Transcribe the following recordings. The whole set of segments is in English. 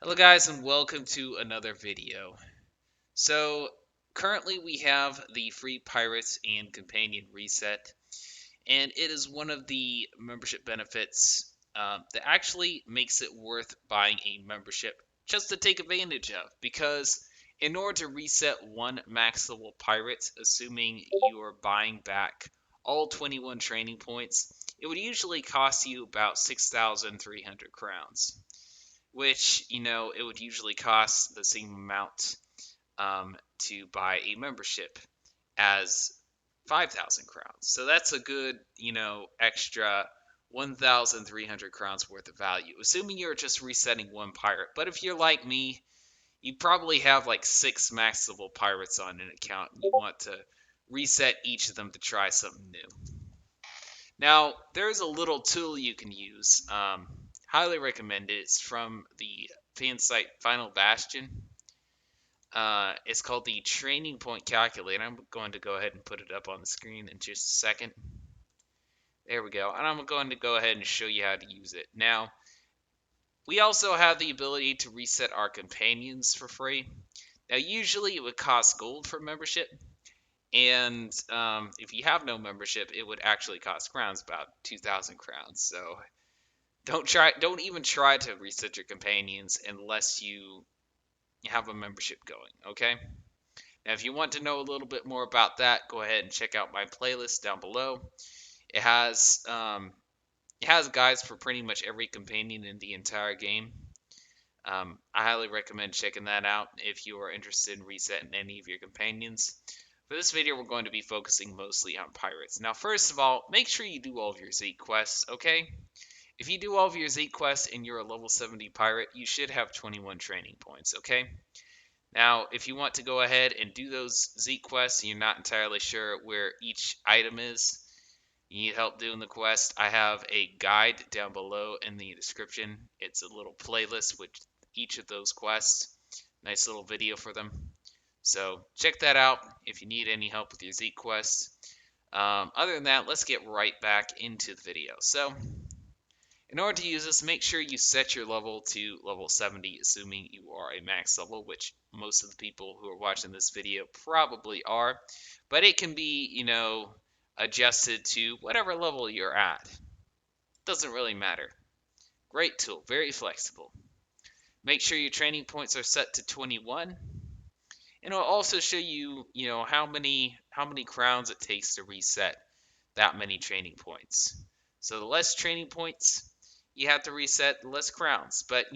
Hello guys and welcome to another video. So currently we have the free Pirates and Companion reset, and it is one of the membership benefits that actually makes it worth buying a membership just to take advantage of, because in order to reset one max level pirate, assuming you are buying back all 21 training points, it would usually cost you about 6,300 crowns, which, it would usually cost the same amount to buy a membership as 5,000 crowns. So that's a good, extra 1,300 crowns worth of value, assuming you're just resetting one pirate. But if you're like me, you probably have like 6 max level pirates on an account, and you want to reset each of them to try something new. Now, there's a little tool you can use. Highly recommend it. It's from the fan site Final Bastion. It's called the Training Point Calculator. I'm going to go ahead and put it up on the screen in just a second. There we go. And I'm going to go ahead and show you how to use it. Now, we also have the ability to reset our companions for free. Now, usually it would cost gold for membership, and if you have no membership, it would actually cost crowns, about 2,000 crowns. So don't even try to reset your companions unless you have a membership going, okay? Now, if you want to know a little bit more about that, go ahead and check out my playlist down below. It has guides for pretty much every companion in the entire game. I highly recommend checking that out if you are interested in resetting any of your companions. For this video, we're going to be focusing mostly on pirates. Now, first of all, make sure you do all of your Zeke quests, okay? If you do all of your Zeke quests and you're a level 70 pirate, you should have 21 training points, okay? Now, if you want to go ahead and do those Zeke quests and you're not entirely sure where each item is, you need help doing the quest, I have a guide down below in the description. It's a little playlist with each of those quests. Nice little video for them. So check that out if you need any help with your Zeke quests. Other than that, let's get right back into the video. So in order to use this, make sure you set your level to level 70, assuming you are a max level, which most of the people who are watching this video probably are. But it can be, adjusted to whatever level you're at. Doesn't really matter. Great tool, very flexible. Make sure your training points are set to 21. And it'll also show you, how many crowns it takes to reset that many training points. So the less training points you have to reset, the less crowns. But,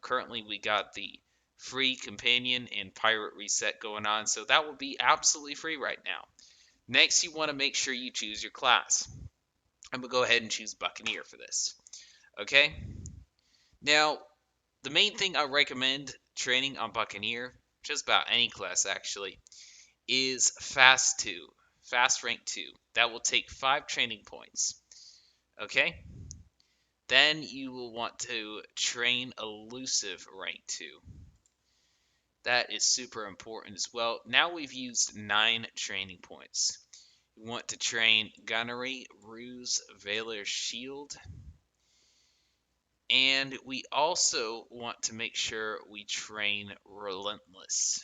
currently we got the free companion and pirate reset going on, so that will be absolutely free right now. Next, you want to make sure you choose your class. I'm going to go ahead and choose Buccaneer for this. Okay? Now, the main thing I recommend training on Buccaneer, just about any class actually, is Fast 2. Fast Rank 2. That will take 5 training points. Okay? Then you will want to train Elusive Rank 2. That is super important as well. Now we've used 9 training points. We want to train Gunnery, Ruse, Valor, Shield. And we also want to make sure we train Relentless.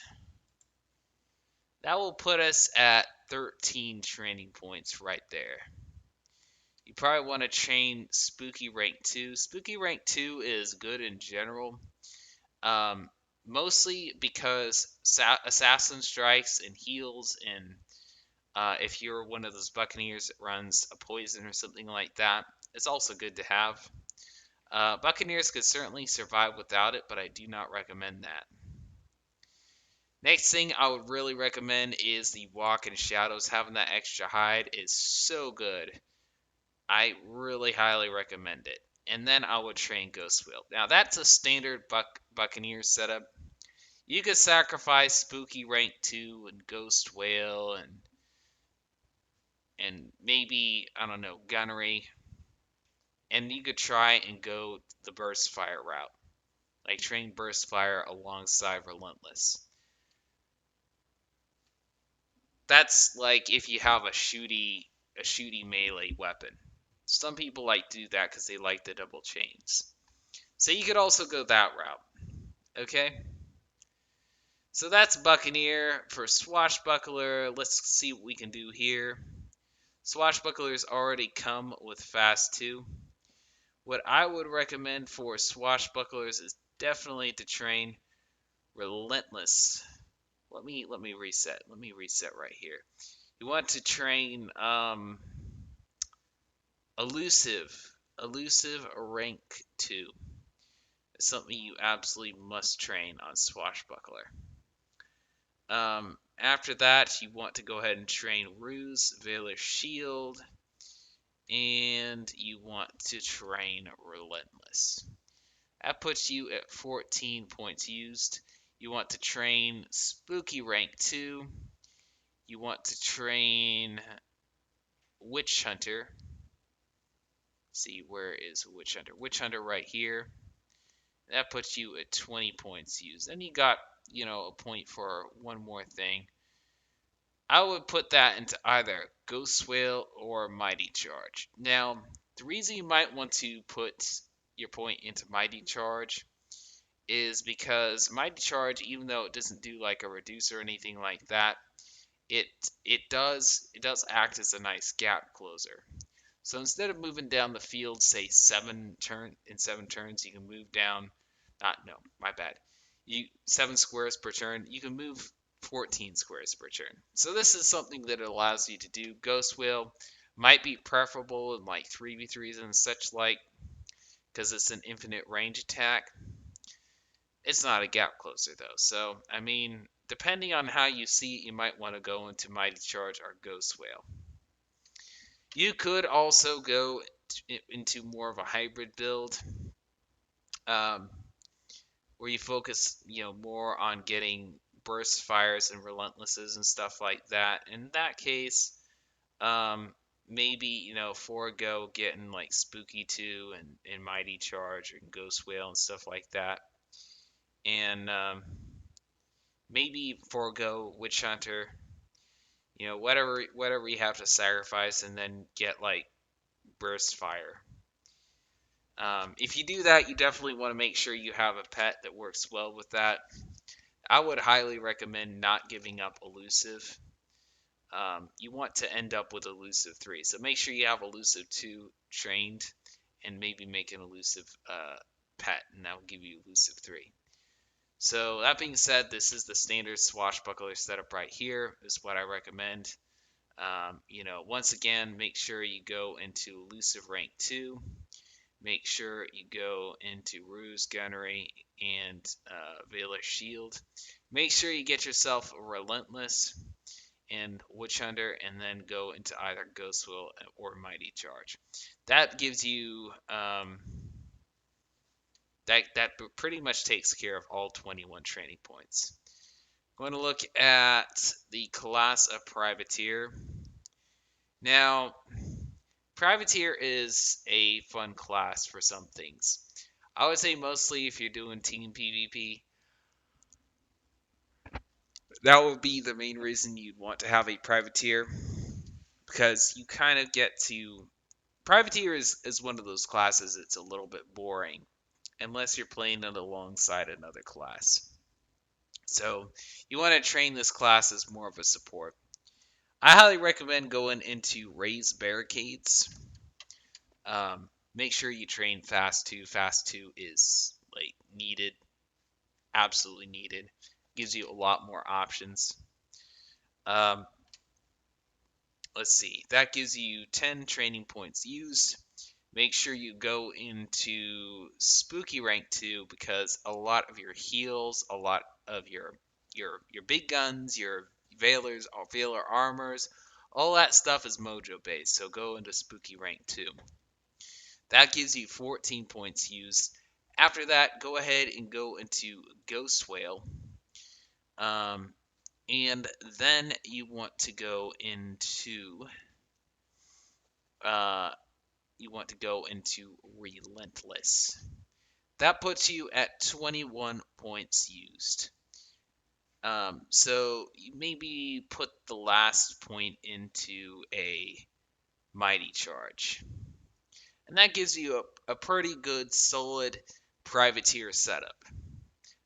That will put us at 13 training points right there. You probably want to train Spooky Rank 2. Spooky Rank 2 is good in general. Mostly because Assassin Strikes and heals, and if you're one of those Buccaneers that runs a poison or something like that, it's also good to have. Buccaneers could certainly survive without it, but I do not recommend that. Next thing I would really recommend is the Walk in Shadows. Having that extra hide is so good. I really highly recommend it. And then I would train Ghost Wheel. Now that's a standard Buccaneer setup. You could sacrifice Spooky Rank 2 and Ghost Whale and maybe, I don't know, Gunnery. And you could try and go the Burst Fire route. Like train Burst Fire alongside Relentless. That's like if you have a shooty melee weapon. Some people like to do that because they like the double chains. So you could also go that route. Okay, so that's Buccaneer. For Swashbuckler, let's see what we can do here. Swashbucklers already come with Fast 2. What I would recommend for Swashbucklers is definitely to train Relentless. Let me reset. Let me reset right here. You want to train Elusive. Elusive rank 2. It's something you absolutely must train on Swashbuckler. After that, you want to go ahead and train Ruse, Valor Shield, and you want to train Relentless. That puts you at 14 points used. You want to train Spooky rank 2. You want to train Witch Hunter. See, where is Witch Hunter? Witch Hunter right here. That puts you at 20 points used. Then you got, a point for one more thing. I would put that into either Ghost Whale or Mighty Charge. Now, the reason you might want to put your point into Mighty Charge is because Mighty Charge, even though it doesn't do like a reduce or anything like that, it it does act as a nice gap closer. So instead of moving down the field, say 7 turns, you can move down. Not no, my bad. 7 squares per turn. You can move 14 squares per turn. So this is something that allows you to do. Ghost Wheel might be preferable in like 3v3s and such like, because it's an infinite range attack. It's not a gap closer though. So I mean, depending on how you see it, you might want to go into Mighty Charge or Ghost Whale. You could also go into more of a hybrid build, um, where you focus, more on getting burst fires and relentlesses and stuff like that. In that case, maybe forego getting like Spooky 2 and Mighty Charge and Ghost Whale and stuff like that, and maybe forego Witch Hunter. Whatever you have to sacrifice, and then get like burst fire. If you do that, you definitely want to make sure you have a pet that works well with that. I would highly recommend not giving up elusive. You want to end up with elusive 3, so make sure you have elusive 2 trained, and maybe make an elusive pet, and that will give you elusive 3. So that being said, this is the standard swashbuckler setup right here. Is what I recommend. Once again, make sure you go into elusive rank 2. Make sure you go into Ruse, Gunnery, and Valor Shield. Make sure you get yourself a Relentless and Witch Hunter, and then go into either Ghost Will or Mighty Charge. That gives you that pretty much takes care of all 21 training points. Going to look at the class of Privateer. Now, Privateer is a fun class for some things. I would say mostly if you're doing team PvP, that would be the main reason you'd want to have a Privateer, because you kind of get to. Privateer is one of those classes that's a little bit boring unless you're playing it alongside another class. So you want to train this class as more of a support. I highly recommend going into Raise Barricades. Make sure you train Fast 2. Fast 2 is like needed, absolutely needed. Gives you a lot more options. Um, let's see. That gives you 10 training points used. Make sure you go into Spooky rank 2, because a lot of your heals, a lot of your big guns, your Valors, Valor armors, all that stuff is mojo based. So go into Spooky rank 2. That gives you 14 points used. After that, go ahead and go into Ghost Whale. And then you want to go into Relentless. That puts you at 21 points used. So you maybe put the last point into a Mighty Charge. And that gives you a pretty good, solid Privateer setup.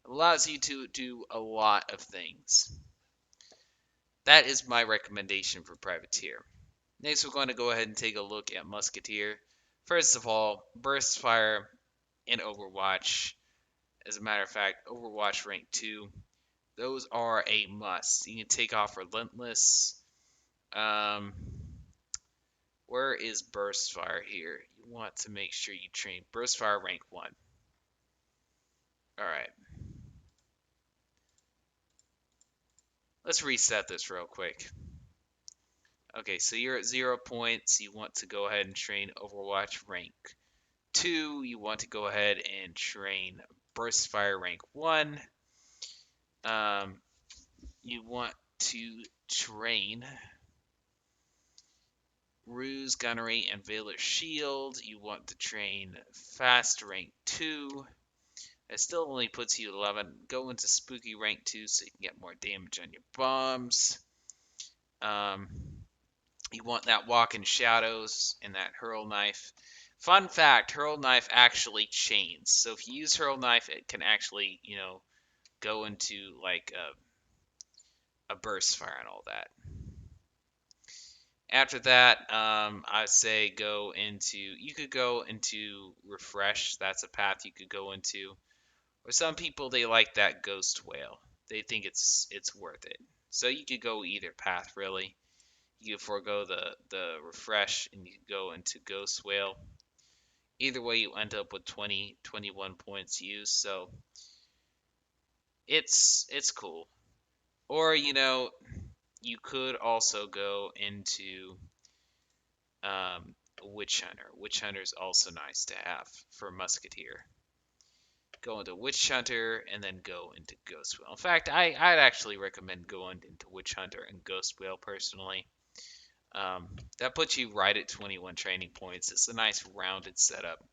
It allows you to do a lot of things. That is my recommendation for Privateer. Next, we're going to go ahead and take a look at Musketeer. First of all, Burst Fire and Overwatch. As a matter of fact, Overwatch rank 2, those are a must. You can take off Relentless. Um, where is Burst Fire here? You want to make sure you train Burst Fire rank 1. Alright. Let's reset this real quick. Okay, so you're at 0 points. You want to go ahead and train Overwatch rank 2. You want to go ahead and train Burst Fire rank 1. You want to train Ruse, Gunnery, and Veiler Shield. You want to train Fast rank 2. It still only puts you 11. Go into Spooky rank 2 so you can get more damage on your bombs. You want that Walk in Shadows and that Hurl Knife. Fun fact, Hurl Knife actually chains. So if you use Hurl Knife, it can actually, go into like a burst fire and all that. After that, I say you could go into Refresh. That's a path you could go into. Or some people, they like that Ghost Whale. They think it's worth it. So you could go either path, really. You could forego the Refresh, and you could go into Ghost Whale. Either way, you end up with 21 points used. So it's cool. Or, you could also go into Witch Hunter. Witch Hunter is also nice to have for Musketeer. Go into Witch Hunter and then go into Ghost Whale. In fact, I'd actually recommend going into Witch Hunter and Ghost Whale personally. That puts you right at 21 training points. It's a nice rounded setup.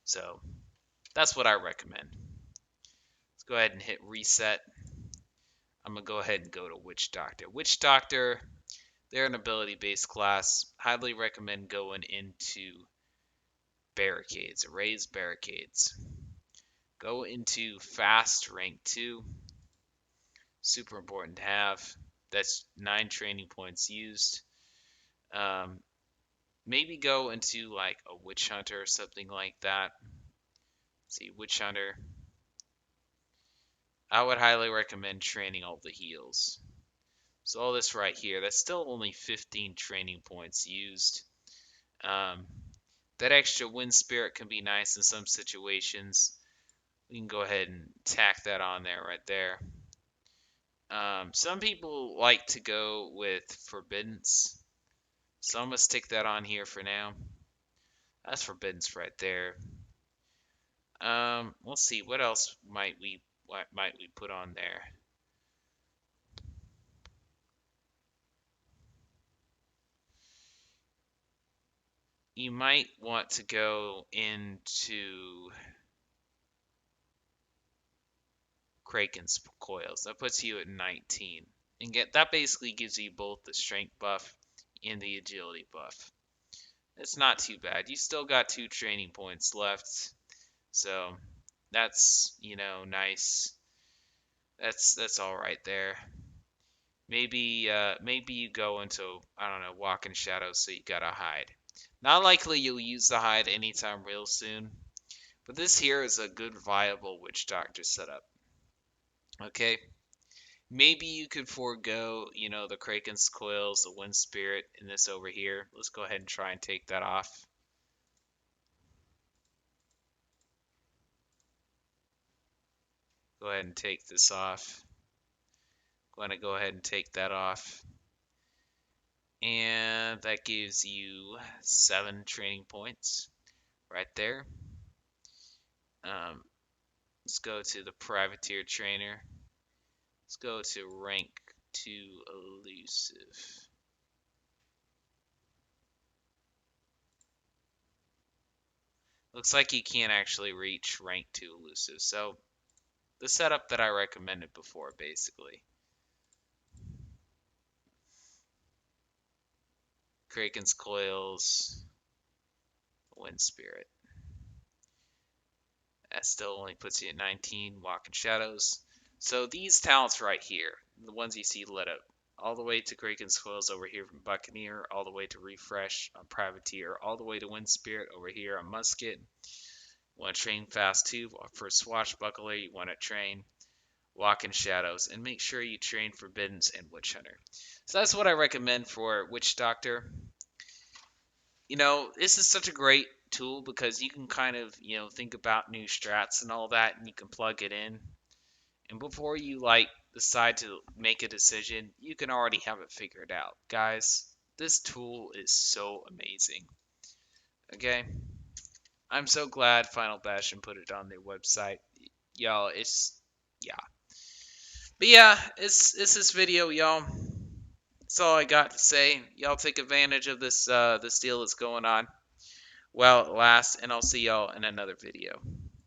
So that's what I recommend. Let's go ahead and hit reset. I'm going to go ahead and go to Witch Doctor. Witch Doctor, they're an ability-based class. Highly recommend going into Barricades, Raise Barricades. Go into Fast rank 2. Super important to have. That's 9 training points used. Maybe go into like a Witch Hunter or something like that. Let's see, Witch Hunter. I would highly recommend training all the heals. So all this right here, that's still only 15 training points used. That extra Wind Spirit can be nice in some situations. We can go ahead and tack that on there right there. Some people like to go with Forbiddance, so I'm gonna stick that on here for now. That's Forbiddance right there. Let's see, what else might we put on there? You might want to go into Kraken's Coils. That puts you at 19. And that basically gives you both the strength buff and the agility buff. It's not too bad. You still got 2 training points left. So that's, nice. That's all right there. Maybe you go into, I don't know, Walk in Shadows, so you gotta hide. Not likely you'll use the hide anytime real soon. But this here is a good viable Witch Doctor setup. Okay? Maybe you could forego, the Kraken's Coils, the Wind Spirit, and this over here. Let's go ahead and try and take that off. Go ahead and take this off. Going to go ahead and take that off. And that gives you 7 training points right there. Let's go to the Privateer Trainer. Let's go to rank 2 Elusive. Looks like you can't actually reach rank 2 Elusive. So the setup that I recommended before, basically. Kraken's Coils, Wind Spirit. That still only puts you at 19. Walking Shadows. So these talents right here, the ones you see lit up, all the way to Kraken's Coils over here from Buccaneer, all the way to Refresh on Privateer, all the way to Wind Spirit over here on Musket. You want to train fast too. For Swashbuckler, you want to train Walk in Shadows, and make sure you train Forbiddens and Witch Hunter. So that's what I recommend for Witch Doctor. This is such a great tool because you can kind of, think about new strats and all that, and you can plug it in. And before you decide to make a decision, you can already have it figured out. Guys, this tool is so amazing. Okay? I'm so glad Final Bastion put it on their website. Y'all, yeah. But yeah, it's this video, y'all. That's all I got to say. Y'all take advantage of this deal that's going on while it lasts, and I'll see y'all in another video.